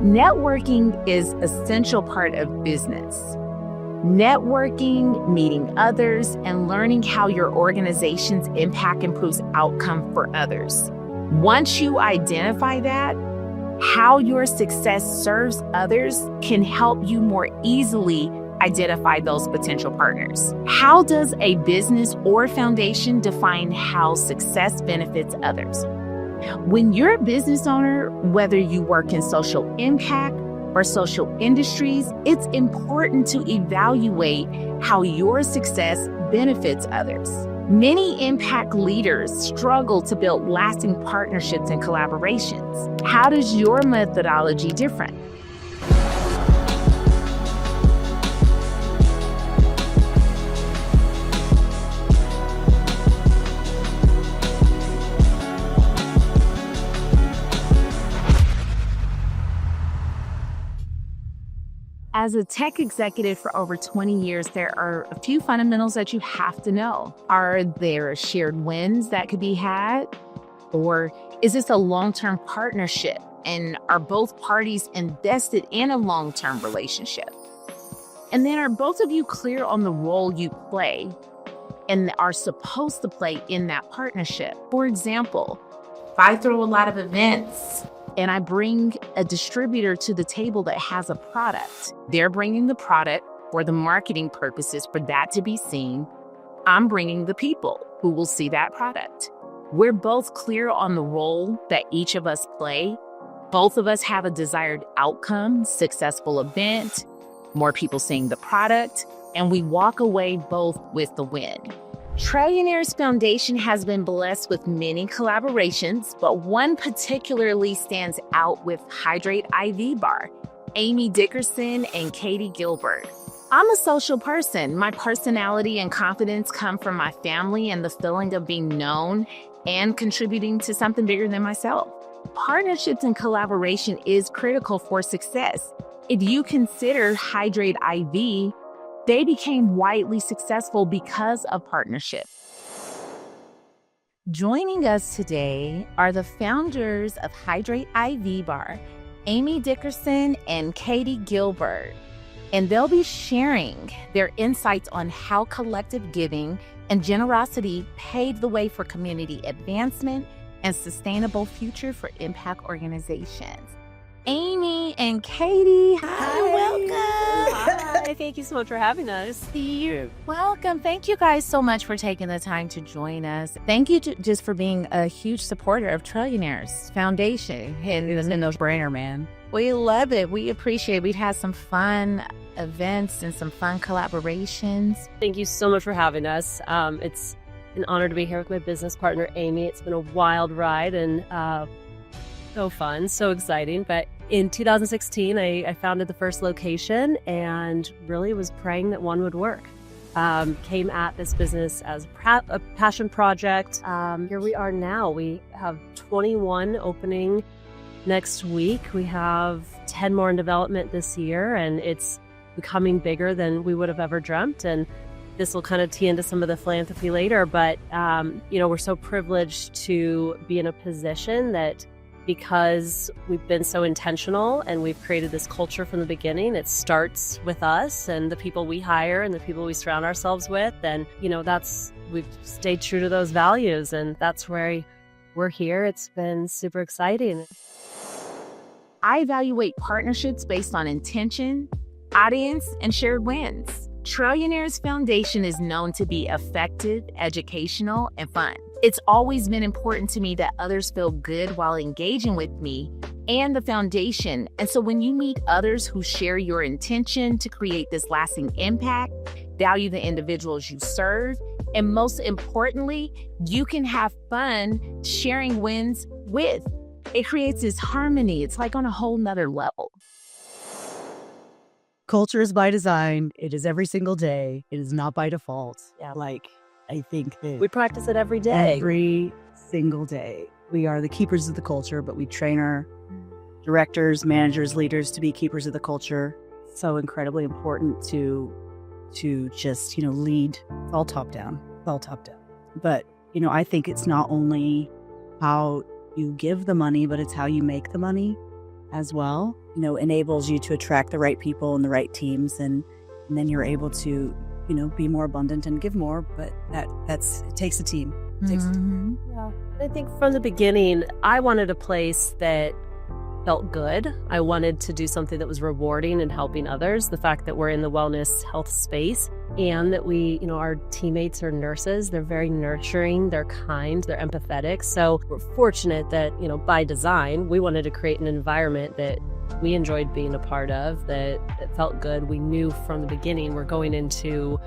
Networking is an essential part of business. Networking, meeting others, and learning how your organization's impact improves outcome for others. Once you identify that, how your success serves others can help you more easily identify those potential partners. How does a business or foundation define how success benefits others? When you're a business owner, whether you work in social impact or social industries, it's important to evaluate how your success benefits others. Many impact leaders struggle to build lasting partnerships and collaborations. How does your methodology differ? As a tech executive for over 20 years, there are a few fundamentals that you have to know. Are there shared wins that could be had? Or is this a long-term partnership? And are both parties invested in a long-term relationship? And then are both of you clear on the role you play and are supposed to play in that partnership? For example, if I throw a lot of events and I bring a distributor to the table that has a product, they're bringing the product for the marketing purposes for that to be seen. I'm bringing the people who will see that product. We're both clear on the role that each of us play. Both of us have a desired outcome, successful event, more people seeing the product, and we walk away both with the win. Trillionaires Foundation has been blessed with many collaborations, but one particularly stands out with Hydrate IV Bar, Amy Dickerson and Katie Gilbert. I'm a social person. My personality and confidence come from my family and the feeling of being known and contributing to something bigger than myself. Partnerships and collaboration is critical for success. If you consider Hydrate IV, they became widely successful because of partnership. Joining us today are the founders of Hydrate IV Bar, Amy Dickerson and Katie Gilbert, and they'll be sharing their insights on how collective giving and generosity paved the way for community advancement and sustainable future for impact organizations. Amy and Katie, hi, welcome. Hi, thank you so much for having us. You're welcome. Thank you guys so much for taking the time to join us. Thank you just for being a huge supporter of Trillionaires Foundation. It's a no-brainer, man. We love it. We appreciate it. We've had some fun events and some fun collaborations. Thank you so much for having us. It's an honor to be here with my business partner, Amy. It's been a wild ride and so fun, so exciting. But in 2016, I founded the first location and really was praying that one would work. Came at this business as a passion project. Here we are now. We have 21 opening next week. We have 10 more in development this year, and it's becoming bigger than we would have ever dreamt. And this will kind of tee into some of the philanthropy later. But, we're so privileged to be in a position that because we've been so intentional and we've created this culture from the beginning, it starts with us and the people we hire and the people we surround ourselves with. And, we've stayed true to those values, and that's where we're here. It's been super exciting. I evaluate partnerships based on intention, audience, and shared wins. Trillionaires Foundation is known to be effective, educational, and fun. It's always been important to me that others feel good while engaging with me and the foundation. And so when you meet others who share your intention to create this lasting impact, value the individuals you serve, and most importantly, you can have fun sharing wins with. It creates this harmony. It's like on a whole nother level. Culture is by design. It is every single day. It is not by default. Yeah. I think that We practice it every day. every single day. We are the keepers of the culture, but we train our directors, managers, leaders to be keepers of the culture. So incredibly important to just, lead. It's all top down. But, I think it's not only how you give the money, but it's how you make the money. as well, enables you to attract the right people and the right teams. And then you're able to, be more abundant and give more. But it takes a team. It takes a team. Yeah. I think from the beginning, I wanted a place that felt good. I wanted to do something that was rewarding and helping others. The fact that we're in the wellness health space and that we, our teammates are nurses, they're very nurturing, they're kind, they're empathetic. So we're fortunate that, by design, we wanted to create an environment that we enjoyed being a part of, that felt good. We knew from the beginning we're going into,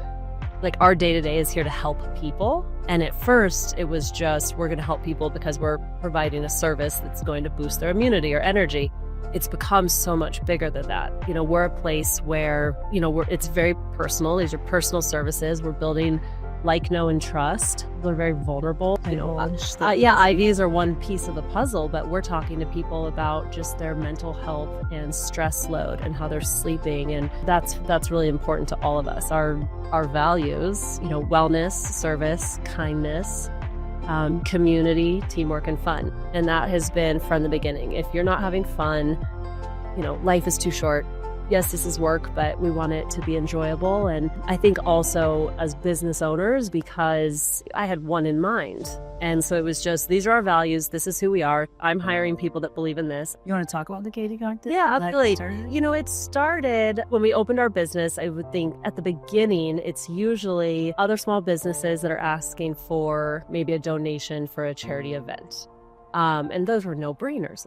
our day-to-day is here to help people. And at first, it was just, we're going to help people because we're providing a service that's going to boost their immunity or energy. It's become so much bigger than that. We're a place where, it's very personal. These are personal services. We're building like, know, and trust. We're very vulnerable. IVs are one piece of the puzzle, but we're talking to people about just their mental health and stress load and how they're sleeping. And that's really important to all of us. Our values, wellness, service, kindness, community, teamwork, and fun. And that has been from the beginning. If you're not having fun, life is too short. Yes, this is work, but we want it to be enjoyable. And I think also as business owners, because I had one in mind. And so it was just, these are our values. This is who we are. I'm hiring people that believe in this. You want to talk about the Katie cocktail? Yeah, absolutely. It started when we opened our business. I would think at the beginning, it's usually other small businesses that are asking for maybe a donation for a charity event. And those were no-brainers.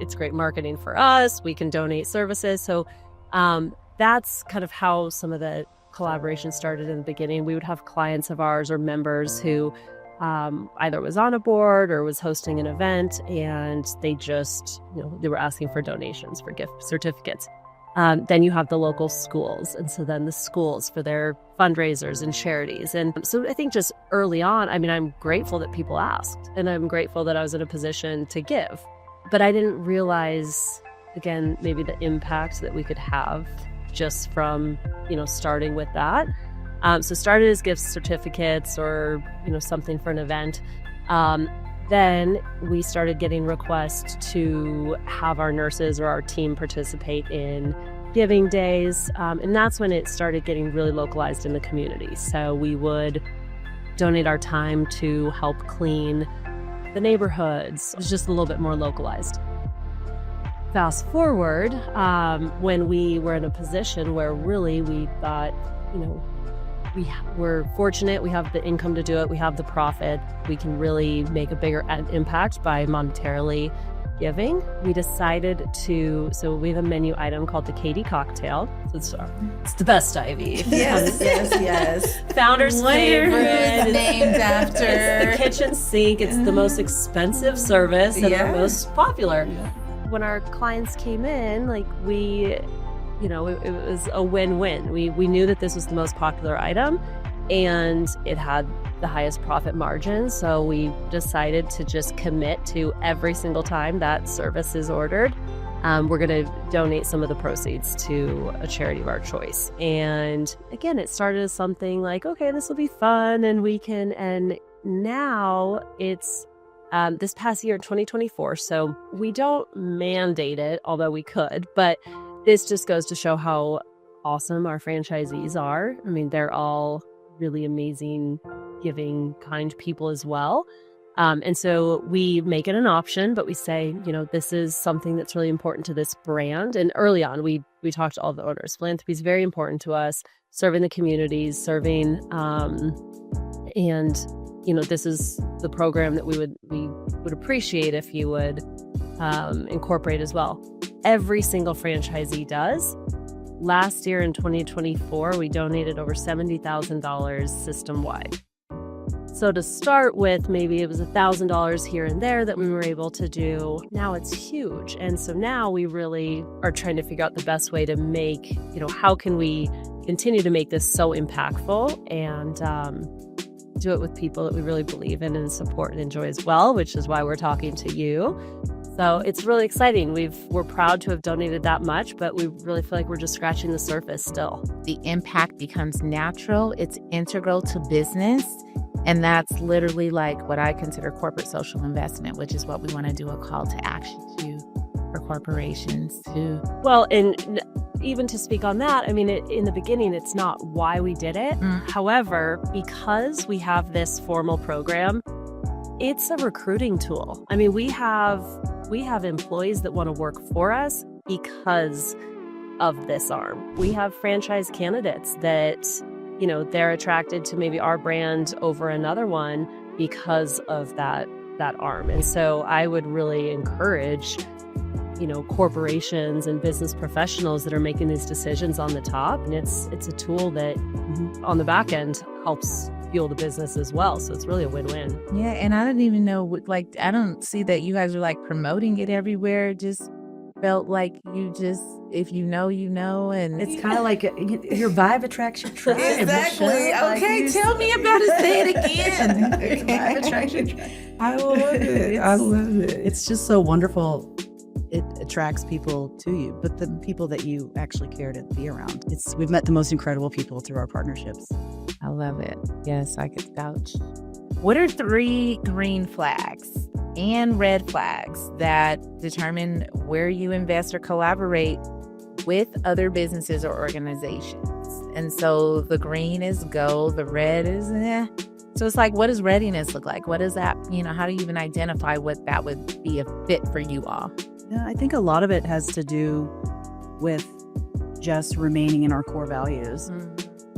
It's great marketing for us. We can donate services. So that's kind of how some of the collaboration started in the beginning. We would have clients of ours or members who either was on a board or was hosting an event, and they just, they were asking for donations for gift certificates. Then you have the local schools. And so then the schools for their fundraisers and charities. And so I think just early on, I'm grateful that people asked, and I'm grateful that I was in a position to give. But I didn't realize, again, maybe the impact that we could have just from, starting with that. So started as gift certificates or, something for an event. Then we started getting requests to have our nurses or our team participate in giving days. And that's when it started getting really localized in the community. So we would donate our time to help clean the neighborhoods. It was just a little bit more localized. Fast forward, when we were in a position where really we thought, we're fortunate, we have the income to do it, we have the profit, we can really make a bigger impact by monetarily giving. We decided so we have a menu item called the Katie cocktail. It's the best IV. Yes. Founder's favorite. It's named after. It's the kitchen sink. It's the most expensive service and the most popular. Yeah. When our clients came in, it was a win-win. We knew that this was the most popular item and it had the highest profit margin. So we decided to just commit to every single time that service is ordered, we're going to donate some of the proceeds to a charity of our choice. And again, it started as something like, okay, this will be fun and now it's this past year, 2024. So we don't mandate it, although we could, but this just goes to show how awesome our franchisees are. They're all really amazing, giving, kind people as well. And so we make it an option, but we say, this is something that's really important to this brand. And early on, we talked to all the owners. Philanthropy is very important to us, serving the communities, this is the program that we would appreciate if you would incorporate as well. Every single franchisee does. Last year in 2024, we donated over $70,000 system-wide. So to start with, maybe it was $1,000 here and there that we were able to do. Now it's huge. And so now we really are trying to figure out the best way to make, how can we continue to make this so impactful and do it with people that we really believe in and support and enjoy as well, which is why we're talking to you. So it's really exciting. We're proud to have donated that much, but we really feel like we're just scratching the surface still. The impact becomes natural. It's integral to business. And that's literally like what I consider corporate social investment, which is what we want to do a call to action to for corporations to? Well, and even to speak on that, I mean, in the beginning, it's not why we did it. However, because we have this formal program, it's a recruiting tool. I mean, we have employees that want to work for us because of this arm. We have franchise candidates that, you know, they're attracted to maybe our brand over another one because of that arm. And so I would really encourage, you know, corporations and business professionals that are making these decisions on the top. And it's a tool that on the back end helps fuel the business as well. So it's really a win-win. Yeah. And I didn't even know, like, I don't see that you guys are like promoting it everywhere. Just felt like you just, if you know, you know. And It's kind of like your vibe attracts your tribe. exactly. Michelle. Okay. Like Tell me about it. Say it again. Vibe attraction. I love it. I love it. It's just so wonderful. It attracts people to you, but the people that you actually care to be around. We've met the most incredible people through our partnerships. I love it. Yes, I could vouch. What are 3 green flags and red flags that determine where you invest or collaborate with other businesses or organizations? And so the green is go, the red is eh. So it's like, what does readiness look like? What is that? You know, how do you even identify what that would be a fit for you all? Yeah, I think a lot of it has to do with just remaining in our core values.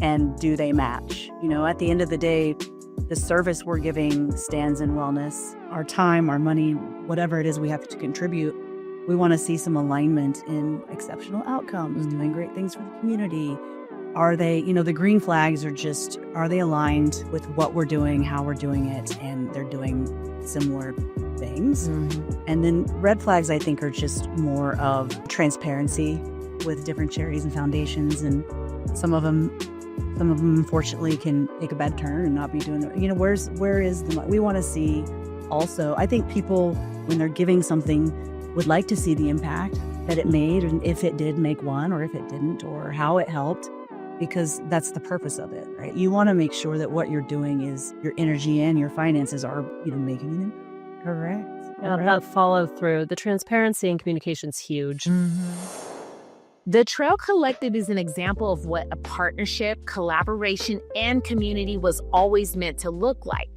And do they match? You know, at the end of the day, the service we're giving stands in wellness, our time, our money, whatever it is we have to contribute. We want to see some alignment in exceptional outcomes, doing great things for the community. Are they, you know, the green flags are just, are they aligned with what we're doing, how we're doing it, and they're doing similar things? And then red flags, I think, are just more of transparency with different charities and foundations, and some of them unfortunately can take a bad turn and not be doing it. You know, where is the money? We want to see also, I think people, when they're giving something, would like to see the impact that it made, and if it did make one, or if it didn't, or how it helped, because that's the purpose of it, right? You want to make sure that what you're doing is your energy and your finances are, you know, making an impact. Correct. Yeah, that follow through. The transparency and communication is huge. The Trail Collective is an example of what a partnership, collaboration, and community was always meant to look like.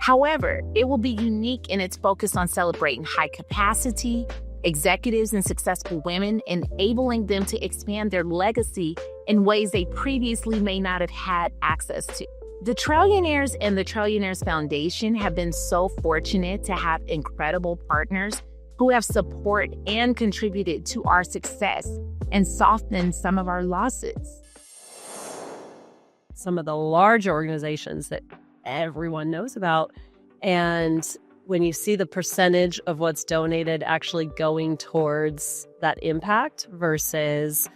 However, it will be unique in its focus on celebrating high capacity executives and successful women, enabling them to expand their legacy in ways they previously may not have had access to. The Trailionaires and the Trailionaires Foundation have been so fortunate to have incredible partners who have supported and contributed to our success and softened some of our losses. Some of the large organizations that everyone knows about, and when you see the percentage of what's donated actually going towards that impact versus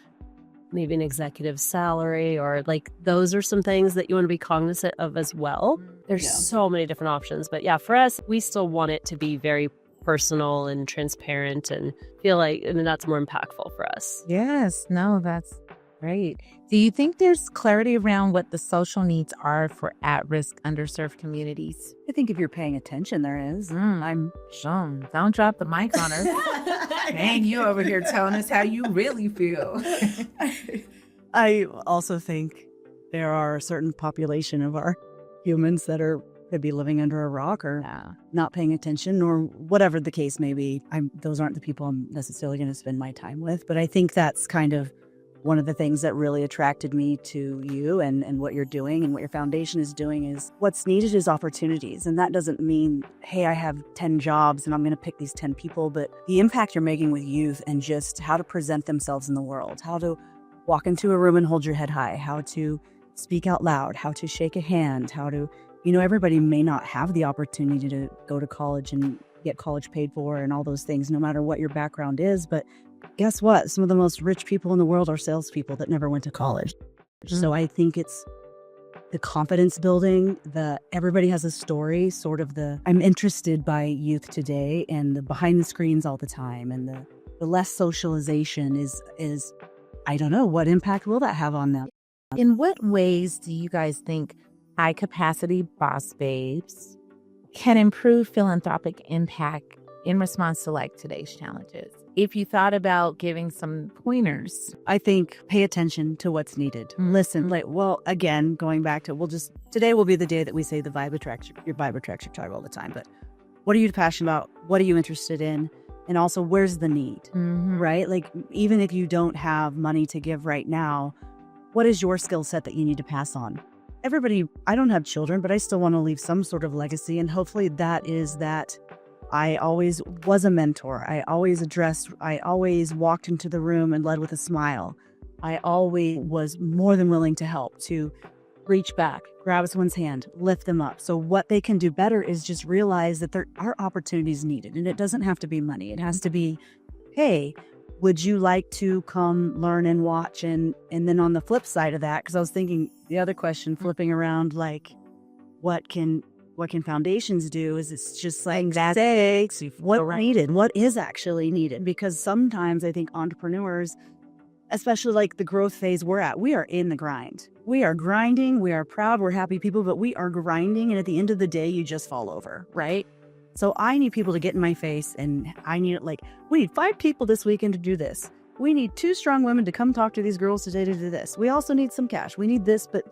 maybe an executive salary, or like, those are some things that you want to be cognizant of as well. There's so many different options, but yeah, for us, we still want it to be very personal and transparent, and feel like, and that's more impactful for us. Yes, no, that's great. Do you think there's clarity around what the social needs are for at-risk, underserved communities? I think if you're paying attention, there is. I'm sure. Don't drop the mic on her. Dang, you over here telling us how you really feel. I also think there are a certain population of our humans that could be living under a rock, or not paying attention, or whatever the case may be. Those aren't the people I'm necessarily going to spend my time with. But I think that's kind of one of the things that really attracted me to you and what you're doing and what your foundation is doing. Is what's needed is opportunities. And that doesn't mean, hey, I have 10 jobs and I'm going to pick these 10 people, but the impact you're making with youth, and just how to present themselves in the world, how to walk into a room and hold your head high, how to speak out loud, how to shake a hand, how to, you know, everybody may not have the opportunity to go to college and get college paid for and all those things, no matter what your background is. But guess what? Some of the most rich people in the world are salespeople that never went to college. So I think it's the confidence building, everybody has a story, I'm interested by youth today, and the behind the screens all the time, and the less socialization is, I don't know, what impact will that have on them? In what ways do you guys think high capacity boss babes can improve philanthropic impact in response to like today's challenges? if you thought about giving some pointers. I think pay attention to what's needed. Listen, again, going back to, today will be the day that we say the vibe attracts your vibe attracts your tribe all the time. But what are you passionate about? What are you interested in? And also, where's the need, right? Like, even if you don't have money to give right now, what is your skill set that you need to pass on? Everybody, I don't have children, but I still want to leave some sort of legacy. And hopefully that is that I always was a mentor. I always walked into the room and led with a smile. I always was more than willing to help, to reach back, grab someone's hand, lift them up. So what they can do better is just realize that there are opportunities needed. And it doesn't have to be money. It has to be, hey, would you like to come learn and watch? And then on the flip side of that, because I was thinking the other question, flipping around, like, what can foundations do? Is it's just like, say what's needed, what is actually needed? Because sometimes I think entrepreneurs, especially like the growth phase we're at, we are in the grind. We are grinding. We are proud. We're happy people, but we are grinding. And at the end of the day, you just fall over, right? So I need people to get in my face, and we need 5 people this weekend to do this. We need 2 strong women to come talk to these girls today to do this. We also need some cash. We need this, but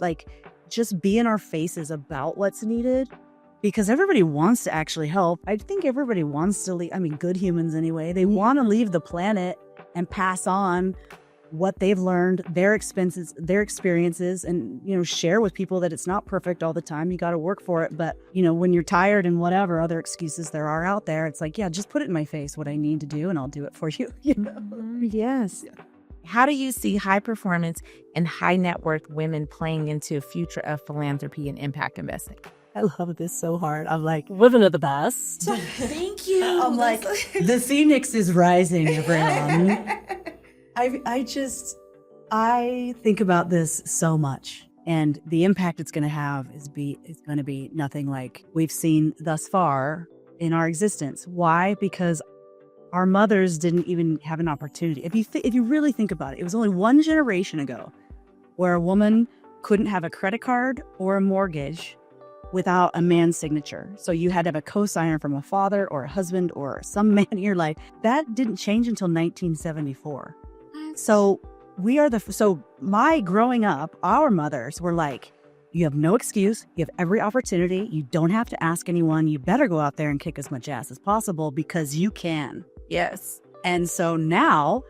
just be in our faces about what's needed. Because everybody wants to actually help. I think everybody wants to leave. I mean, good humans anyway. They want to leave the planet and pass on what they've learned, their experiences, and, share with people that it's not perfect all the time. You got to work for it. But, when you're tired and whatever other excuses there are out there, it's like, yeah, just put it in my face what I need to do and I'll do it for you. Yes. Yeah. How do you see high performance and high net worth women playing into a future of philanthropy and impact investing? I love this so hard. I'm like, living at the best. Thank you. I'm like, the phoenix is rising, everyone. I think about this so much, and the impact it's going to have is going to be nothing like we've seen thus far in our existence. Why? Because our mothers didn't even have an opportunity. If you really think about it, it was only one generation ago where a woman couldn't have a credit card or a mortgage without a man's signature. So you had to have a co-signer from a father or a husband or some man in your life. That didn't change until 1974. So my growing up, our mothers were like, you have no excuse. You have every opportunity. You don't have to ask anyone. You better go out there and kick as much ass as possible because you can. Yes. And so now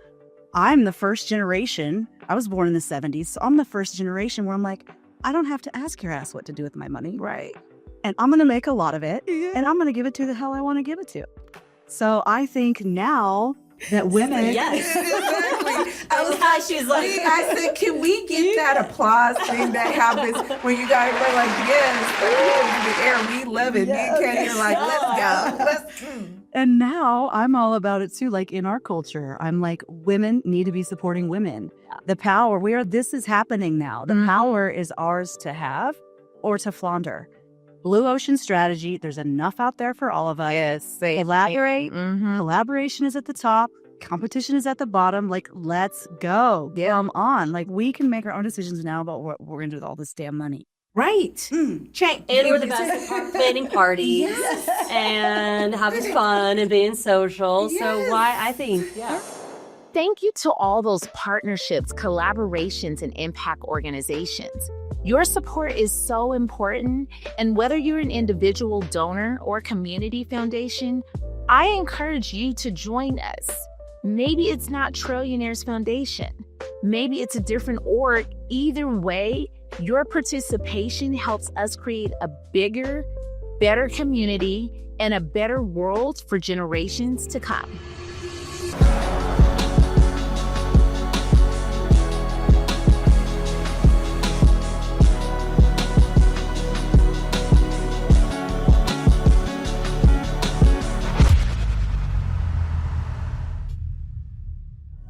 I'm the first generation. I was born in the 70s. So I'm the first generation where I'm like, I don't have to ask your ass what to do with my money. Right. And I'm going to make a lot of it. Yeah. And I'm going to give it to the hell I want to give it to. So I think now that women... Yes. Exactly. I was how she's like... I said, can we get that applause thing that happens when you guys are like, yes, the air, we love it. Yes. Me and Kenny are like, let's go. And now I'm all about it too. Like in our culture, I'm like, women need to be supporting women. The power, this is happening now. The power is ours to have or to flaunder. Blue ocean strategy. There's enough out there for all of us. Yes. Collaborate. Collaboration is at the top. Competition is at the bottom. Like, let's go. Come on. Like, we can make our own decisions now about what we're going to do with all this damn money. Right. And we're the best at planning parties and having fun and being social. Yes. So why I think, Thank you to all those partnerships, collaborations, and impact organizations. Your support is so important, and whether you're an individual donor or community foundation, I encourage you to join us. Maybe it's not Trillionaires Foundation. Maybe it's a different org. Either way, your participation helps us create a bigger, better community and a better world for generations to come.